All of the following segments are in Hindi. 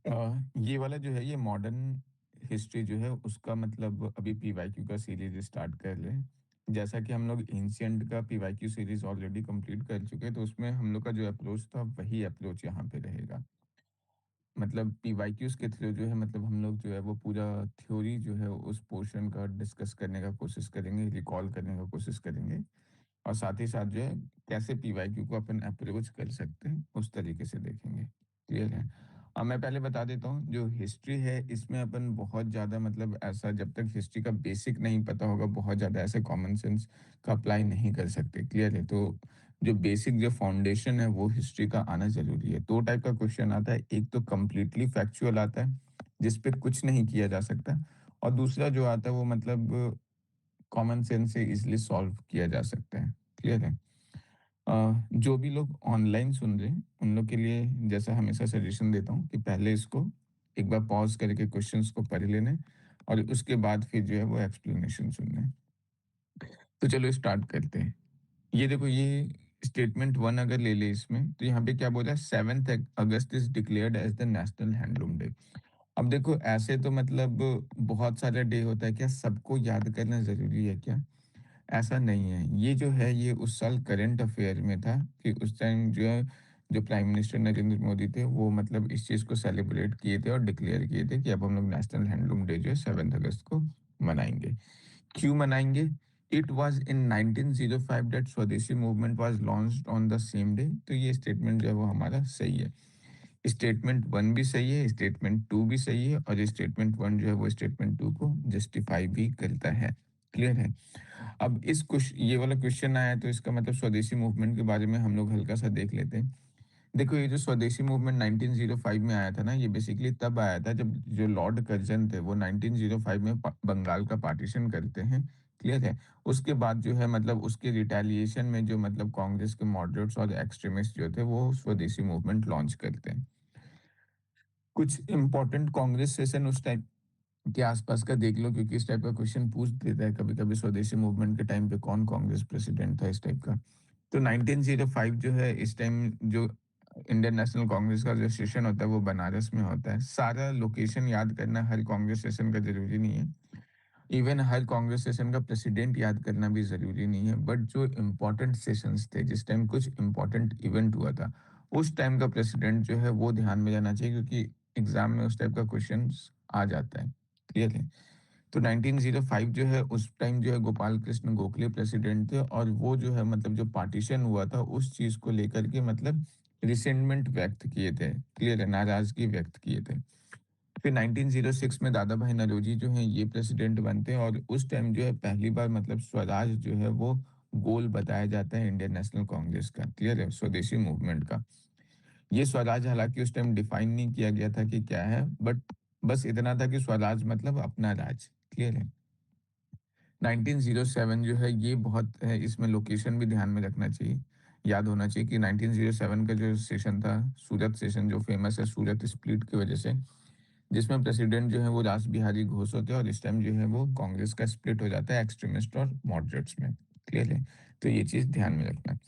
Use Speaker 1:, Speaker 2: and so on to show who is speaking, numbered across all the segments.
Speaker 1: ये वाला जो है ये मॉडर्न हिस्ट्री जो है उसका मतलब अभी पीवाईक्यू का सीरीज स्टार्ट कर लें। जैसा कि हम लोग एंशिएंट का पीवाईक्यू सीरीज ऑलरेडी कंप्लीट कर चुके हैं, तो उसमें हम लोग का जो अप्रोच था वही अप्रोच यहाँ पे रहेगा। मतलब पीवाईक्यूज़ के थ्रू जो है मतलब हम लोग जो है वो पूरा थ्योरी जो है उस पोर्शन का डिस्कस करने का कोशिश करेंगे, रिकॉल करने का कोशिश करेंगे और साथ ही साथ जो है कैसे पीवाईक्यू को अपन अप्रोच कर सकते हैं, उस तरीके से देखेंगे। क्लियर है? मैं पहले बता देता हूँ जो हिस्ट्री है इसमें अपन बहुत ज़्यादा मतलब ऐसा जब तक हिस्ट्री का बेसिक नहीं पता होगा बहुत ज़्यादा ऐसे कॉमन सेंस का अप्लाई नहीं कर सकते। क्लियर है? तो जो बेसिक जो फाउंडेशन है वो हिस्ट्री का आना ज़रूरी है। 2 टाइप का क्वेश्चन आता है, एक तो कंप्लीटली फैक्चुअल आता है, जिस पे कुछ नहीं किया जा सकता और दूसरा जो आता है वो मतलब कॉमन सेंस से ईज़िली सॉल्व किया जा सकता है। क्लियर है? जो भी लोग ऑनलाइन सुन रहे हैं, उन लोग के लिए जैसा हमेशा सजेशन देता हूँ कि पहले इसको एक बार पॉज़ करके क्वेश्चंस को पढ़ लेना और उसके बाद फिर जो है वो एक्सप्लेनेशन सुनना है। तो चलो स्टार्ट करते हैं। ये देखो ये स्टेटमेंट 1 अगर ले ले इसमें, तो यहाँ पे क्या बोला है 7th August is declared as the national handloom day. अब देखो ऐसे तो मतलब बहुत सारे डे होता है, क्या सबको याद करना ज़रूरी है क्या? ऐसा नहीं है। ये जो है ये उस साल करंट अफेयर में था कि उस टाइम जो है, जो प्राइम मिनिस्टर नरेंद्र मोदी थे वो मतलब इस चीज़ को सेलिब्रेट किए थे और डिक्लेयर किए थे कि अब हम लोग नेशनल हैंडलूम डे जो है 7th अगस्त को मनाएँगे। क्यों मनाएँगे? इट वाज़ इन 1905 दैट स्वदेशी movement was launched on the same day. तो ये स्टेटमेंट जो है वो हमारा सही है। स्टेटमेंट 1 भी सही है, स्टेटमेंट 2 भी सही है और स्टेटमेंट 1 जो है वो स्टेटमेंट 2 को जस्टिफाई भी करता है। क्लियर है? अब इस ये वाला क्वेश्चन आया है तो इसका मतलब स्वदेशी मूवमेंट के बारे में हम लोग हल्का-सा देख लेते हैं। देखो ये जो स्वदेशी मूवमेंट 1905 में आया था ना, ये बेसिकली तब आया था जब जो लॉर्ड कर्ज़न थे वो 1905 में बंगाल का पार्टीशन करते हैं। क्लियर है? उसके बाद जो है मतलब उसके रिटेलिएशन में जो मतलब कांग्रेस के मॉडरेट्स और एक्सट्रीमिस्ट जो थे वो स्वदेशी मूवमेंट लॉन्च करते हैं। कुछ इम्पोर्टेंट कांग्रेस सेशन उस टाइम के आसपास का देख लो क्योंकि इस टाइप का क्वेश्चन पूछ देता है कभी-कभी स्वदेशी मूवमेंट के टाइम पे कौन कांग्रेस प्रेसिडेंट था इस टाइप का। तो 1905 जो है इस टाइम जो इंडियन नेशनल कांग्रेस का जो सेशन होता है वो बनारस में होता है। सारा लोकेशन याद करना हर कांग्रेस सेशन का ज़रूरी नहीं है। इवन हर कांग्रेस सेशन का प्रेसिडेंट याद करना भी ज़रूरी नहीं है। बट जो इम्पोर्टेंट सेशंस थे जिस टाइम कुछ इम्पोर्टेंट इवेंट हुआ था, उस टाइम का प्रेसिडेंट जो है वो ध्यान में रहना चाहिए क्योंकि एग्ज़ाम में उस टाइप का क्वेश्चन्स आ जाता है। क्लियर है? तो 1905 जो है उस टाइम जो है गोपाल कृष्ण गोखले प्रेसिडेंट थे और वो जो है मतलब जो पार्टीशन हुआ था उस चीज़ को लेकर के मतलब रिसेंटमेंट व्यक्त किए थे। क्लियर है? नाराज़गी व्यक्त किए थे। फिर 1906 में दादा भाई नौरोजी जो हैं ये प्रेसिडेंट बनते हैं और उस टाइम जो है पहली बार मतलब स्वराज जो है वो गोल बताया जाता है इंडियन नेशनल कांग्रेस का। क्लियर है? स्वदेशी मूवमेंट का। ये स्वराज हालाँकि उस टाइम डिफाइन नहीं किया गया था कि क्या है, बट बस इतना था कि स्वराज मतलब अपना राज। क्लियर है? 1907 जो है ये बहुत है, इसमें लोकेशन भी ध्यान में रखना चाहिए। याद होना चाहिए कि 1907 का जो सेशन था, सूरत सेशन जो फेमस है सूरत स्प्लिट की वजह से, जिसमें प्रेसिडेंट जो है वो रास बिहारी घोष होते हैं और इस टाइम जो है वो कांग्रेस का स्प्लिट हो जाता है एक्सट्रीमिस्ट और मॉडरेट्स में। क्लियर है? तो ये चीज़ ध्यान में रखना।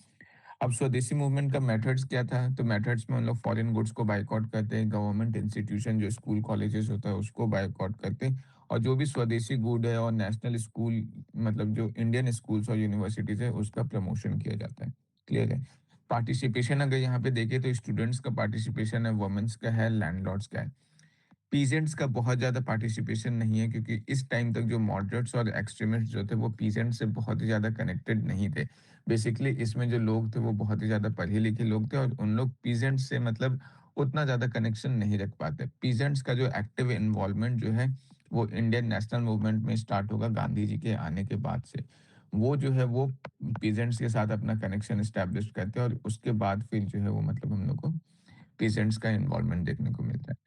Speaker 1: अब स्वदेशी मूवमेंट का मेथड्स क्या था? तो मेथड्स में हम लोग फॉरेन गुड्स को बायकॉट करते हैं, गवर्नमेंट इंस्टीट्यूशन जो स्कूल कॉलेजेस होता है उसको बायकॉट करते हैं और जो भी स्वदेशी गुड है और नेशनल स्कूल मतलब जो इंडियन स्कूल्स और यूनिवर्सिटीज़ है उसका प्रमोशन किया जाता है। क्लियर है? पार्टिसिपेशन अगर यहाँ पे देखें तो स्टूडेंट्स का पार्टिसिपेशन है, वुमेन्स का है, लैंडलॉर्ड्स का है। पीजेंट्स का बहुत ज़्यादा पार्टिसिपेशन नहीं है क्योंकि इस टाइम तक जो मॉडरेट्स और एक्सट्रीमिस्ट जो थे वो पीजेंट्स से बहुत ही ज़्यादा कनेक्टेड नहीं थे। बेसिकली इसमें जो लोग थे वो बहुत ही ज़्यादा पढ़े-लिखे लोग थे और उन लोग पीजेंट्स से मतलब उतना ज़्यादा कनेक्शन नहीं रख पाते। पीजेंट्स का जो एक्टिव इन्वॉल्वमेंट जो है वो इंडियन नेशनल मूवमेंट में स्टार्ट होगा गांधी जी के आने के बाद से। वो जो है वो पीजेंट्स के साथ अपना कनेक्शन एस्टेब्लिश करते हैं और उसके बाद फिर जो है वो मतलब हम लोग को पीजेंट्स का इन्वॉल्वमेंट देखने को मिलता है।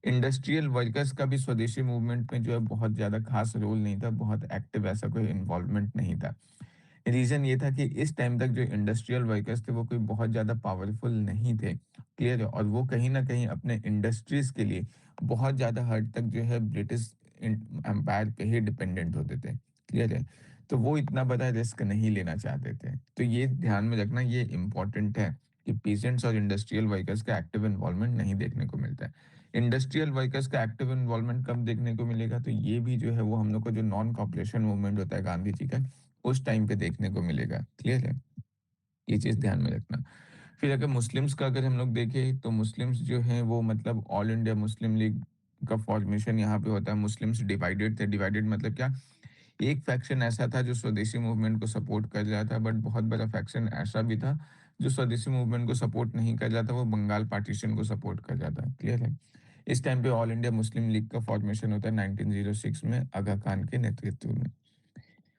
Speaker 1: इंडस्ट्रियल वर्कर्स का भी स्वदेशी मूवमेंट में जो है बहुत ज़्यादा ख़ास रोल नहीं था, बहुत एक्टिव ऐसा कोई इन्वॉल्वमेंट नहीं था। रीज़न ये था कि इस टाइम तक जो इंडस्ट्रियल वर्कर्स थे वो कोई बहुत ज़्यादा पावरफुल नहीं थे, क्लियर है? और वो कहीं न कहीं अपने इंडस्ट्रीज़ के लिए बहुत ज़्यादा हद तक जो है ब्रिटिश एम्पायर पे ही डिपेंडेंट होते थे, क्लियर है? तो वो इतना बड़ा रिस्क नहीं लेना चाहते थे। तो ये ध्यान में रखना ये इम्पोर्टेंट है। कि पीसेंट्स और इंडस्ट्रियल वर्कर्स का एक्टिव इन्वॉल्वमेंट नहीं देखने को मिलता है। इंडस्ट्रियल वर्कर्स का एक्टिव इन्वॉल्वमेंट कब देखने को मिलेगा? तो ये भी जो है वो हम लोग को जो नॉन कॉपरेशन मूवमेंट होता है गांधी जी का, उस टाइम पे देखने को मिलेगा। क्लियर है? ये चीज़ ध्यान में रखना। फिर अगर मुस्लिम्स का अगर हम लोग देखें तो मुस्लिम्स जो हैं वो मतलब ऑल इंडिया मुस्लिम लीग का फॉर्मेशन यहाँ पे होता है। मुस्लिम्स डिवाइडेड थे। डिवाइडेड मतलब क्या? एक फैक्शन ऐसा था जो स्वदेशी मूवमेंट को सपोर्ट कर रहा था, बट बहुत बड़ा फैक्शन ऐसा भी था जो स्वदेशी मूवमेंट को सपोर्ट नहीं कर रहा था, वो बंगाल पार्टीशन को सपोर्ट कर रहा था। क्लियर है? इस टाइम पे ऑल इंडिया मुस्लिम लीग का फॉर्मेशन होता है 1906 में आगा खान के नेतृत्व में।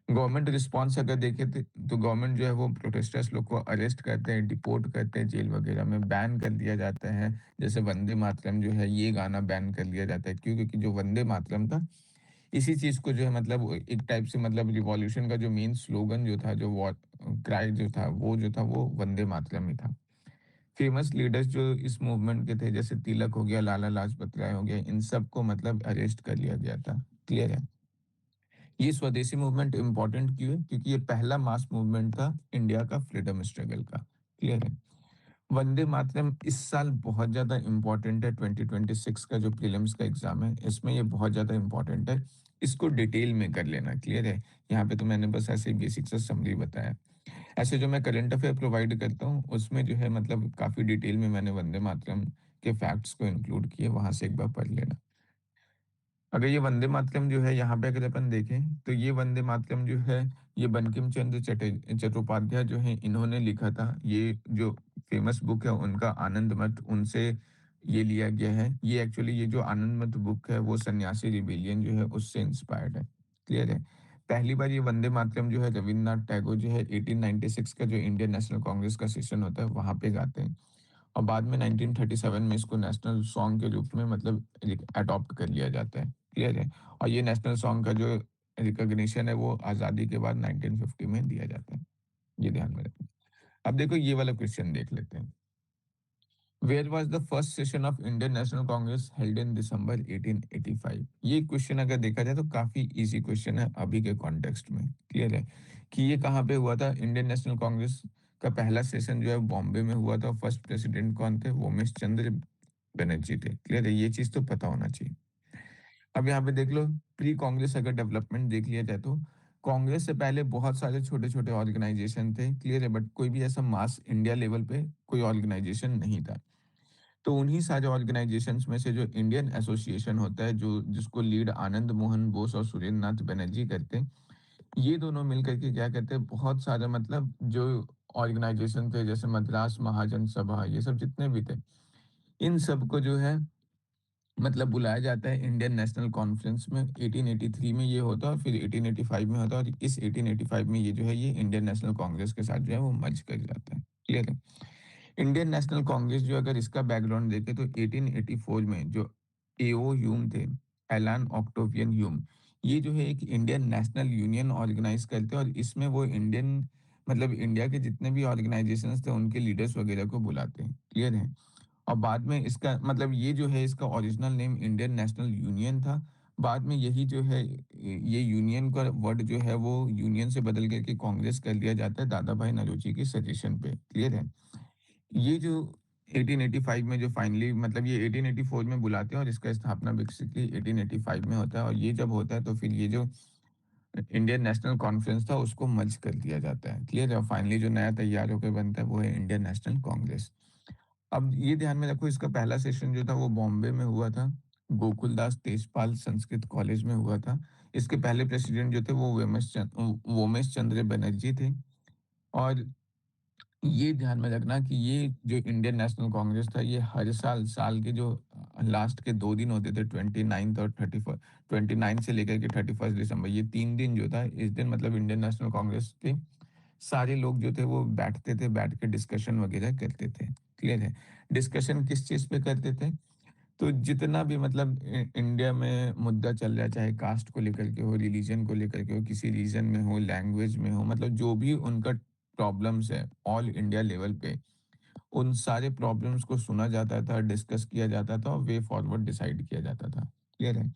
Speaker 1: गवर्नमेंट रिस्पॉन्स अगर देखें तो गवर्नमेंट जो है वो प्रोटेस्टर्स लोग को अरेस्ट करते हैं, डिपोर्ट करते हैं, जेल वगैरह में बैन कर दिया जाता है। जैसे वंदे मातरम जो है ये गाना बैन कर लिया जाता है। क्यों? क्योंकि जो वंदे मातरम था, इसी चीज़ को जो है मतलब एक टाइप से मतलब रिवॉल्यूशन का जो मेन स्लोगन जो था, जो वॉर क्राई जो था, वो वंदे मातरम ही था। फेमस लीडर्स जो इस मूवमेंट के थे, जैसे तिलक हो गया, लाला लाजपत राय हो गया, इन सबको मतलब अरेस्ट कर लिया गया था। क्लियर है? ये स्वदेशी मूवमेंट इम्पोर्टेंट क्यों है? क्योंकि ये पहला मास मूवमेंट था इंडिया का फ्रीडम स्ट्रगल का। क्लियर है? वंदे मातरम इस साल बहुत ज़्यादा इम्पोर्टेंट है। 2026 का जो प्रीलिम्स का एग्ज़ाम है, इसमें ये बहुत ज़्यादा इम्पोर्टेंट है। इसको डिटेल में कर लेना। क्लियर है? यहाँ पे तो मैंने बस ऐसे ही बेसिक सा समरी बताया। ऐसे जो मैं करंट अफेयर प्रोवाइड करता हूँ, उसमें जो है मतलब काफ़ी डिटेल में मैंने वंदे मातरम के फैक्ट्स को इंक्लूड किए, वहाँ से एक बार पढ़ लेना। अगर ये वंदे मातरम जो है यहाँ पे अगर अपन देखें तो ये वंदे मातरम जो है ये बंकिम चंद्र चट्टोपाध्याय जो है इन्होंने लिखा था। ये जो फेमस बुक है उनका आनंद मठ, उनसे ये लिया गया है। ये एक्चुअली ये जो आनंद मठ बुक है वो सन्यासी रिबेलियन जो है उससे इंस्पायर्ड है। क्लियर है? पहली बार ये वंदे मातरम जो है रविन्द्रनाथ टैगोर जो है 1896 का जो इंडियन नेशनल कांग्रेस का सेशन होता है वहां पे गाते हैं। और बाद में 1937 में इसको नेशनल सॉन्ग के रूप में मतलब अडॉप्ट कर लिया जाता है। क्लियर है? और ये नेशनल सॉन्ग का जो रिकॉग्निशन है वो आज़ादी के बाद 1950 में दिया जाता है। ये ध्यान में रखना। अब देखो ये वाला क्वेश्चन देख लेते हैं। Where was the first session of Indian National Congress held in December 1885? ये क्वेश्चन अगर देखा जाए तो काफी इजी क्वेश्चन है अभी के कॉन्टेक्स्ट में। क्लियर है? कि ये कहाँ पे हुआ था? इंडियन नेशनल कांग्रेस का पहला सेशन जो है बॉम्बे में हुआ था। फर्स्ट प्रेसिडेंट कौन थे? वोमेश चंद्र बनर्जी थे। क्लियर है? ये चीज तो पता होना चाहिए। अब यहाँ पे देख लो, प्री कांग्रेस अगर डेवलपमेंट देख लिया जाए तो कांग्रेस से पहले बहुत सारे छोटे छोटे ऑर्गेनाइजेशन थे। क्लियर है? बट कोई भी ऐसा मास इंडिया लेवल पे कोई ऑर्गेनाइजेशन नहीं था। तो उन्हीं सारे ऑर्गेनाइजेशंस में से जो इंडियन एसोसिएशन होता है, जो जिसको लीड आनंद मोहन बोस और सुरेंद्र नाथ बनर्जी करते हैं, ये दोनों मिलकर के क्या कहते हैं, बहुत सारे मतलब जो ऑर्गेनाइजेशन थे जैसे मद्रास महाजन सभा, ये सब जितने भी थे, इन सबको जो है मतलब बुलाया जाता है इंडियन नेशनल कॉन्फ्रेंस में। 1883 में ये होता है और फिर 1885 में होता है, और इस 1885 में ये जो है ये इंडियन नेशनल कांग्रेस के साथ जो है वो मर्ज कर जाता है। क्लियर है? इंडियन नेशनल कांग्रेस जो अगर इसका बैकग्राउंड देखें तो 1884 में जो एओ ह्यूम थे, एलन ऑक्टेवियन ह्यूम, ये जो है एक इंडियन नेशनल यूनियन ऑर्गेनाइज करते हैं और इसमें वो इंडियन मतलब इंडिया के जितने भी ऑर्गेनाइजेशंस थे उनके लीडर्स वगैरह को बुलाते हैं। क्लियर है? और बाद में इसका मतलब ये जो है इसका original name Indian national union था। बाद में यही जो है ये यूनियन का वर्ड जो है वो यूनियन से बदल करके कांग्रेस कर दिया जाता है दादा भाई नौरोजी के सजेशन पे। क्लियर है? ये जो 1885 में जो फाइनली मतलब ये 1884 में बुलाते हैं और इसका स्थापना बेसिकली 1885 में होता है, और ये जब होता है तो फिर ये जो इंडियन नेशनल कॉन्फ्रेंस था उसको मर्ज कर दिया जाता है। क्लियर है? और फाइनली जो नया तैयार होकर बनता है वो है इंडियन नेशनल कांग्रेस। अब ये ध्यान में रखो, इसका पहला सेशन जो था वो बॉम्बे में हुआ था। गोकुलदास तेजपाल संस्कृत कॉलेज में हुआ था। इसके पहले प्रेसिडेंट जो थे वो वोमेश चंद्र बनर्जी थे। और ये ध्यान में रखना कि ये जो इंडियन नेशनल कांग्रेस था ये हर साल साल के जो लास्ट के 2 दिन होते थे, 29th और 31st, 29 से लेकर के 31st दिसंबर, ये 3 दिन जो था इस दिन मतलब इंडियन नेशनल कांग्रेस के सारे लोग जो थे वो बैठते थे, बैठ के डिस्कशन वगैरह करते थे। क्लियर है? डिस्कशन किस चीज पे करते थे? तो जितना भी मतलब इंडिया में मुद्दा चल रहा है, चाहे कास्ट को लेकर के हो, रिलीजन को लेकर के हो, किसी रीजन में हो, लैंग्वेज में हो, मतलब जो भी उनका प्रॉब्लम्स है ऑल इंडिया लेवल पे, उन सारे प्रॉब्लम्स को सुना जाता था, डिस्कस किया जाता था और वे फॉरवर्ड डिसाइड किया जाता था। क्लियर है?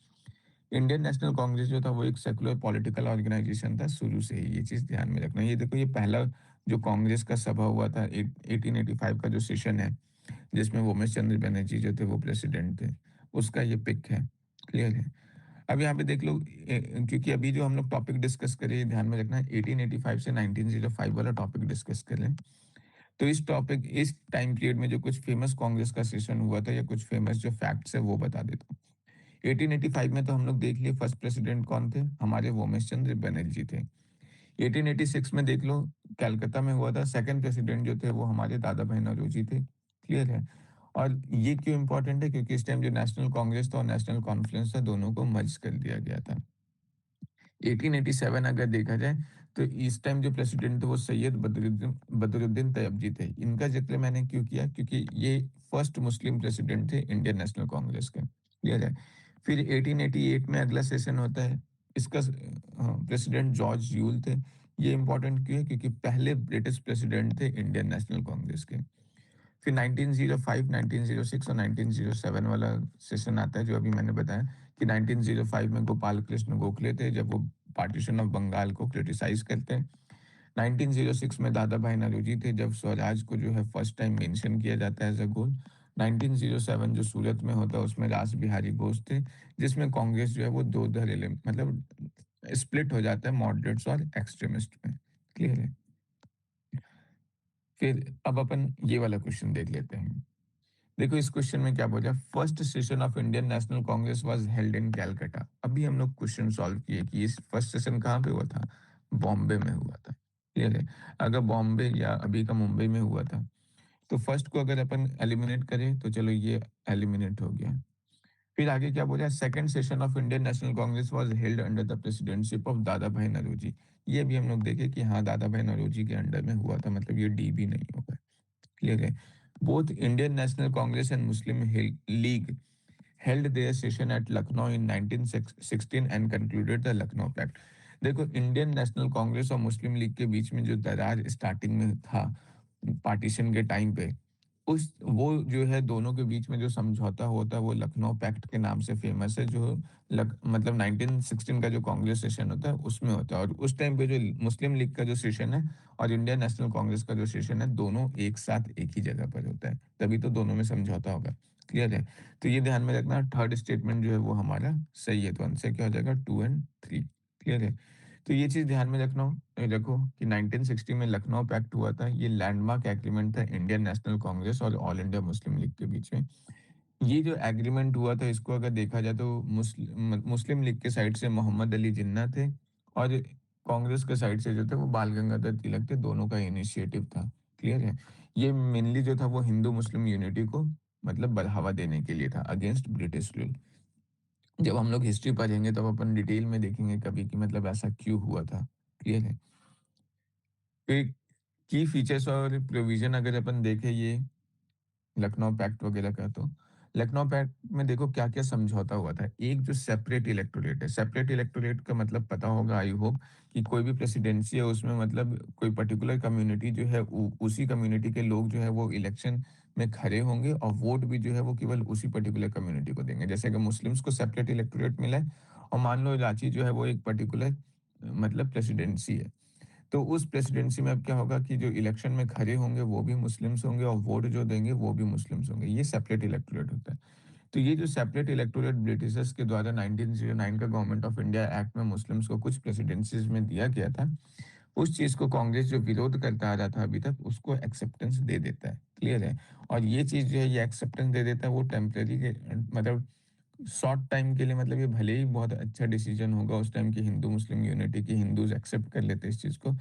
Speaker 1: इंडियन नेशनल कांग्रेस जो था वो एक सेकुलर पॉलिटिकल ऑर्गेनाइजेशन था शुरू से ही। ये चीज ध्यान में रखना। ये देखो ये पहला जो कांग्रेस का सभा हुआ था 1885 का जो सेशन है, जिसमें वोमेश चंद्र बनर्जी जो थे वो प्रेसिडेंट थे, उसका ये पिक है। क्लियर है? अब यहाँ पे देख लो, क्योंकि अभी जो हम लोग टॉपिक डिस्कस करें, ये ध्यान में रखना है 1885 से 1905 वाला टॉपिक डिस्कस करें। तो इस टाइम पीरियड में जो कुछ फेमस कांग्रेस का सेशन हुआ था या कुछ फेमस जो फैक्ट्स है वो बता देता हूँ। 1885 में तो हम लोग देख लिए फर्स्ट प्रेसिडेंट कौन थे, हमारे वोमेश चंद्र बनर्जी थे। 1886 में देख लो, कलकत्ता में हुआ था, सेकंड प्रेसिडेंट जो थे वो हमारे दादा भाई नौरोजी थे। क्लियर है? और ये क्यों इंपॉर्टेंट है, क्योंकि इस टाइम जो नेशनल कांग्रेस था और नेशनल कॉन्फ्रेंस था, दोनों को मर्ज कर दिया गया था। 1887 अगर देखा जाए, तो इस टाइम जो प्रेसिडेंट थे वो सैयद बदरुद्दीन बदरुद्दीन तैयबजी थे। इनका जिक्र मैंने क्यों किया, क्योंकि ये फर्स्ट मुस्लिम प्रेसिडेंट थे इंडियन नेशनल कांग्रेस के। क्लियर है? फिर 1888 में अगला सेशन होता है, इसका प्रेसिडेंट जॉर्ज यूल थे। ये इंपॉर्टेंट क्यों है, क्योंकि पहले ब्रिटिश प्रेसिडेंट थे इंडियन नेशनल कांग्रेस के। फिर 1905, 1906 और 1907 वाला सेशन आता है, जो अभी मैंने बताया कि 1905 में गोपाल कृष्ण गोखले थे, जब वो पार्टीशन ऑफ बंगाल को क्रिटिसाइज करते हैं। 1906 में दादा भाई नौरोजी थे, जब स्वराज को जो है फर्स्ट टाइम मेंशन किया जाता है एज अ गोल। 1907 जो सूरत में होता है, उसमें रास बिहारी बोस थे, जिसमें कांग्रेस जो है वो दो धड़ेले मतलब स्प्लिट हो जाता है, मॉडरेट्स और एक्सट्रीमिस्ट में। क्लियर है? फिर अब अपन ये वाला क्वेश्चन देख लेते हैं। देखो इस क्वेश्चन में क्या बोला, first session of Indian National Congress was held in Calcutta. अभी हम लोग क्वेश्चन सॉल्व किए कि इस फर्स्ट सेशन कहाँ पे हुआ था, बॉम्बे में हुआ था। क्लियर है? अगर बॉम्बे या अभी का मुंबई में हुआ था, तो फर्स्ट को अगर अपन एलिमिनेट करें तो चलो ये एलिमिनेट हो गया। फिर आगे क्या बोला, second session of Indian National Congress was held under the presidentship of दादा भाई नौरोजी। ये भी हम लोग देखे कि हाँ दादा भाई नौरोजी के अंडर में हुआ था, मतलब ये डी भी नहीं होगा। क्लियर है? Both Indian National Congress and Muslim league held their session at Lucknow in 1916 and concluded the Lucknow Pact। देखो इंडियन नेशनल कांग्रेस और मुस्लिम लीग के बीच में जो दरार स्टार्टिंग में था पार्टीशन के टाइम पे, उस वो जो है दोनों के बीच में जो समझौता होता है वो लखनऊ पैक्ट के नाम से फेमस है, जो मतलब 1916 का जो कांग्रेस सेशन होता है उसमें होता है। और उस टाइम पे जो मुस्लिम लीग का जो सेशन है और इंडियन नेशनल कांग्रेस का जो सेशन है, दोनों एक साथ एक ही जगह पर होता है, तभी तो दोनों में समझौता होगा। क्लियर है? तो ये ध्यान में रखना, थर्ड स्टेटमेंट जो है वो हमारा सही है, तो आंसर क्या हो जाएगा, 2 और 3। क्लियर है? तो ये चीज ध्यान में रखना, रखो कि 1960 में लखनऊ पैक्ट हुआ था, ये लैंडमार्क एग्रीमेंट था इंडियन नेशनल कांग्रेस और ऑल इंडिया मुस्लिम लीग के बीच में। ये जो एग्रीमेंट हुआ था, इसको अगर देखा जाए तो मुस्लिम लीग के साइड से मोहम्मद अली जिन्ना थे, और कांग्रेस के साइड से जो थे वो बाल गंगाधर तिलक थे, दोनों का इनिशिएटिव था। क्लियर है? ये मेनली जो था वो हिंदू मुस्लिम यूनिटी को मतलब बढ़ावा देने के लिए था, अगेंस्ट ब्रिटिश रूल। जब हम लोग हिस्ट्री पढ़ेंगे तब अपन डिटेल में देखेंगे कभी कि मतलब ऐसा क्यों हुआ था। क्लियर है? फिर की फीचर्स और प्रोविजन अगर अपन देखें ये लखनऊ पैक्ट वगैरह का, तो लखनऊ पैक्ट में देखो क्या क्या समझौता हुआ था। एक जो सेपरेट इलेक्टोरेट है, सेपरेट इलेक्टोरेट का मतलब पता होगा आई होप, कि कोई भी प्रेसिडेंसी है उसमें मतलब कोई पर्टिकुलर कम्युनिटी जो है उसी कम्युनिटी के लोग जो है वो इलेक्शन में खड़े होंगे और वोट भी जो है वो केवल उसी पर्टिकुलर कम्युनिटी को देंगे। जैसे अगर मुस्लिम्स को सेपरेट इलेक्टोरेट मिला है और मान लो रांची जो है वो एक पर्टिकुलर मतलब प्रेसिडेंसी है, तो उस प्रेसिडेंसी में अब क्या होगा कि जो इलेक्शन में खड़े होंगे वो भी मुस्लिम्स होंगे और वोट जो देंगे वो भी मुस्लिम्स होंगे। ये सेपरेट इलेक्टोरेट होता है। तो ये जो सेपरेट इलेक्टोरेट ब्रिटिशर्स के द्वारा 1909 का गवर्नमेंट ऑफ इंडिया एक्ट में मुस्लिम्स को कुछ प्रेसिडेंसीज में दिया गया था, उस चीज को कांग्रेस जो विरोध करता आ रहा था अभी तक, उसको एक्सेप्टेंस दे देता है। क्लियर है? और ये चीज जो है ये एक्सेप्टेंस दे देता है वो टेम्परेरी के मतलब शॉर्ट टाइम के लिए, मतलब ये भले ही बहुत अच्छा डिसीजन होगा उस टाइम की हिंदू मुस्लिम यूनिटी की, हिंदूज एक्सेप्ट कर लेते हैं इस चीज को,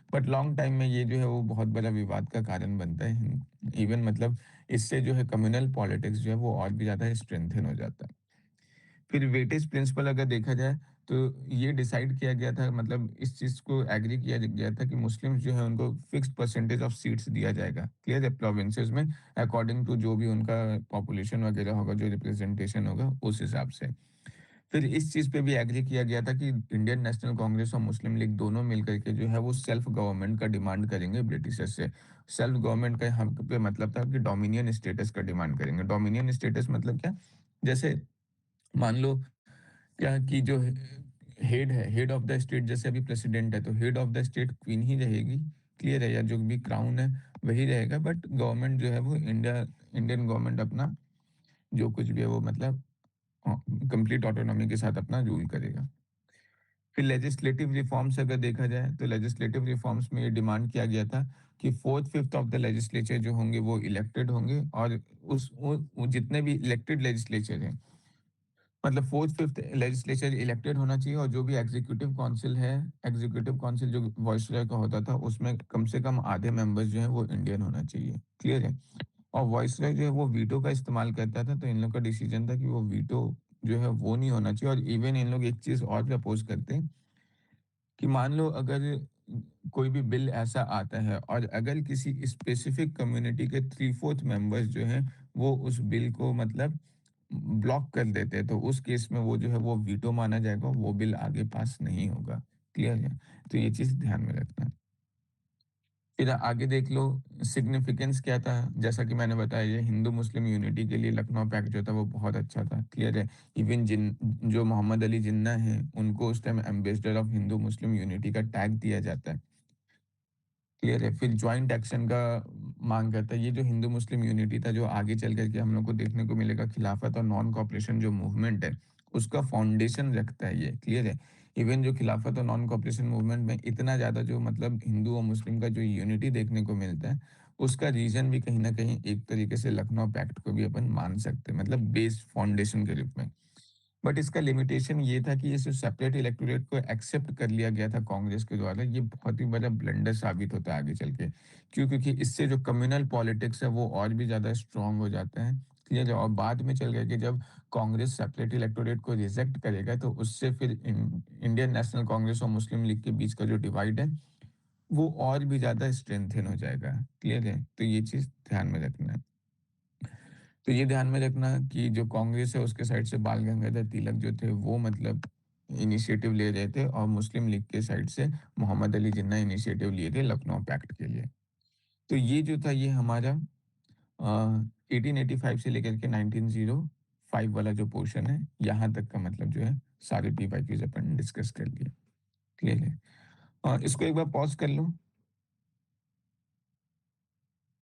Speaker 1: बट लॉन्ग टाइम में ये जो है वो बहुत बड़ा विवाद का कारण बनता है। इवन मतलब इससे जो है कम्युनल पॉलिटिक्स जो है वो और भी ज्यादा स्ट्रेंथन हो जाता है। फिर वेटेज प्रिंसिपल अगर देखा जाए, तो ये डिसाइड किया गया था, मतलब इस चीज को एग्री किया गया था कि मुस्लिम्स जो है उनको फिक्स्ड परसेंटेज ऑफ सीट्स दिया जाएगा। क्लियर है? प्रोविंसेस में अकॉर्डिंग टू जो भी उनका पॉपुलेशन वगैरह होगा, जो रिप्रेजेंटेशन होगा उस हिसाब से। फिर इस चीज पे भी एग्री किया गया था कि इंडियन नेशनल कांग्रेस और मुस्लिम लीग दोनों मिलकर के जो है वो सेल्फ गवर्नमेंट का डिमांड करेंगे ब्रिटिशर्स से। सेल्फ गवर्नमेंट का हम पे मतलब था कि डोमिनियन स्टेटस का डिमांड करेंगे। डोमिनियन स्टेटस मतलब क्या, जैसे मान लो क्या कि जो हेड ऑफ द स्टेट, जैसे अभी प्रेसिडेंट है तो head of the state queen ही रहेगी, क्लियर है, या जो भी क्राउन है वही रहेगा, बट गवर्नमेंट जो है वो इंडियन गवर्नमेंट अपना जो कुछ भी है वो मतलब कंप्लीट ऑटोनॉमी के साथ अपना रूल करेगा। फिर लेजिस्लेटिव रिफॉर्म्स अगर देखा जाए तो लेजिस्लेटिव रिफॉर्म्स में ये डिमांड किया गया था कि fourth fifth of the legislature जो होंगे वो इलेक्टेड होंगे, और वो जितने भी इलेक्टेड लेजिस्लेचर हैं, मतलब फोर्थ फिफ्थ लेजिस्लेचर इलेक्टेड होना चाहिए, और जो भी एग्जीक्यूटिव काउंसिल है, एग्जीक्यूटिव काउंसिल जो वॉइसरॉय का होता था उसमें कम से कम आधे मेंबर्स जो है वो इंडियन होना चाहिए। क्लियर है। और वॉइसरॉय जो है वो वीटो का इस्तेमाल करता था, तो इन लोग का डिसीजन था कि वो वीटो जो है वो नहीं होना चाहिए। और इवन इन लोग एक चीज और भी अपोज करते हैं कि मान लो अगर कोई भी बिल ऐसा आता है और अगर किसी स्पेसिफिक कम्युनिटी के थ्री फोर्थ मेंबर्स जो हैं वो उस बिल को मतलब ब्लॉक कर देते हैं, तो उस केस में वो जो है वो वीटो माना जाएगा, वो बिल आगे पास नहीं होगा। क्लियर है। तो ये चीज ध्यान में रखना है। फिर आगे देख लो, सिग्निफिकेंस क्या था। जैसा कि मैंने बताया, ये हिंदू मुस्लिम यूनिटी के लिए लखनऊ पैक्ट जो था वो बहुत अच्छा था। क्लियर है। इवन जिन जो मोहम्मद अली जिन्ना है उनको उस time ambassador of Hindu Muslim unity का टैग दिया जाता है। क्लियर है। फिर जॉइंट एक्शन का मांग करता है। ये जो हिंदू मुस्लिम यूनिटी था, जो आगे चल करके हम लोग को देखने को मिलेगा, खिलाफत और नॉन कॉपरेशन जो मूवमेंट है उसका फाउंडेशन रखता है ये। क्लियर है। इवन जो खिलाफत और नॉन कॉपरेशन मूवमेंट में इतना ज्यादा जो मतलब हिंदू और मुस्लिम का जो यूनिटी देखने को मिलता है, उसका रीजन भी कहीं ना कहीं एक तरीके से लखनऊ पैक्ट को भी अपन मान सकते हैं, मतलब बेस फाउंडेशन के रूप में। बट इसका लिमिटेशन ये था कि ये जो सेपरेट इलेक्टोरेट को एक्सेप्ट कर लिया गया था कांग्रेस के द्वारा, ये बहुत ही बड़ा ब्लंडर साबित होता है आगे चल के। क्यों? क्योंकि इससे जो कम्युनल पॉलिटिक्स है वो और भी ज्यादा स्ट्रांग हो जाता है। क्लियर है। और बाद में चल गया कि जब कांग्रेस सेपरेट इलेक्टोरेट को रिजेक्ट करेगा तो उससे फिर इंडियन नेशनल कांग्रेस और मुस्लिम लीग के बीच का जो डिवाइड है वो और भी ज्यादा स्ट्रेंथन हो जाएगा। क्लियर है। तो ये चीज ध्यान में रखना है। तो ये ध्यान में रखना कि जो कांग्रेस है उसके साइड से बाल गंगाधर तिलक जो थे वो मतलब इनिशिएटिव ले रहे थे, और मुस्लिम लीग के साइड से मोहम्मद अली जिन्ना इनिशिएटिव लिए थे लखनऊ पैक्ट के लिए। तो ये जो था ये हमारा 1885 से लेकर के 1905 वाला जो पोर्शन है, यहाँ तक का मतलब जो है सारे पीवाईक्यूज अपन डिस्कस कर लिए। क्लियर है। इसको एक बार पॉज कर लो।